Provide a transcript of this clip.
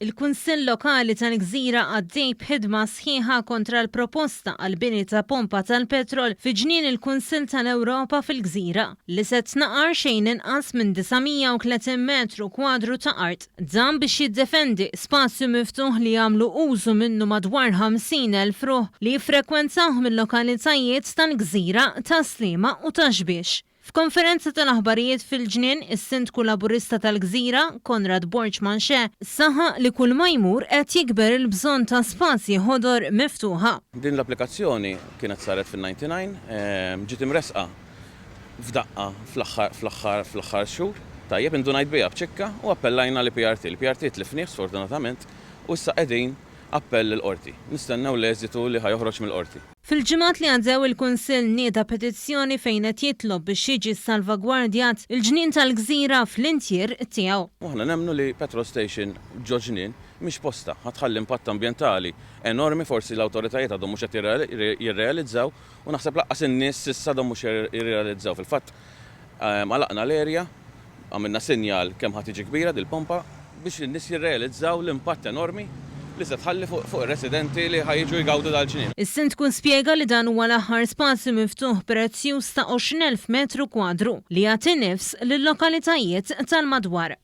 Il-Kunsill Lokali tal-Gżira għaddej b'ħidma sħiħa kontra l-proposta għal-bini ta' pompa tal-petrol fi ġnien il-Kunsill tal-Ewropa fil-Gżira li se tnaqar xejn inqas minn 930 metru kwadru ta' art. Dan biex jiddefendi spazju miftuħ li jagħmlu użu minnu madwar 50,000 ruħ li jiffrekwentaw mill-lokalitajiet tal-Gżira, ta' Sliema u ta' Xbiex. F'konferenza tal-aħbarijiet fil-ġnien, is-Sindku Laburista tal-Gżira, Konrad Borċmanxe, saħa li kull ma jmur qed jikber il-bżonn ta' spazji ħodor miftuħa. Din l-applikazzjoni kienet saret fil-99, ġiet imresqa f'daqqa fl-aħħar xhur. Tajjeb indunajt biha b'ċikka u appellajna li PRT. Il-PRT tlifnieh sfortunatament u issa qegħdin appell l-qorti. Nistennew l-eżitu li ħajoħroġ mill-qorti. Fil-ġimgħat li għaddew il-Kunsill nieda petizzjoni fejn qed jitlob biex jiġi salvagwardjat il-ġnien tal-Gżira fl-intjier tiegħu. Aħna nemmnu li petrol station ġo ġnien mhix posta ħadħalli impatt ambjentali enormi, forsi l-awtoritajiet għadhom mhux qed jirrealizzaw u naħseb laqqas in-nies issa għadhom mhux jirrealizzaw. Fil-fatt għalaqna l-erja, għamilna sinjal kemm ħadd tiġi kbira dil-pompa biex in-nies jirrealizzaw l-impatt enormi li se tħalli fuq ir-residenti li ħajġu jgawdu dal-ġnien. Is-Sindku spjega li dan huwa l-aħħar spazju miftuħ prezzjuż ta' 20,000 metru kwadru li jagħti nifs lill-lokalitajiet tal-madwar.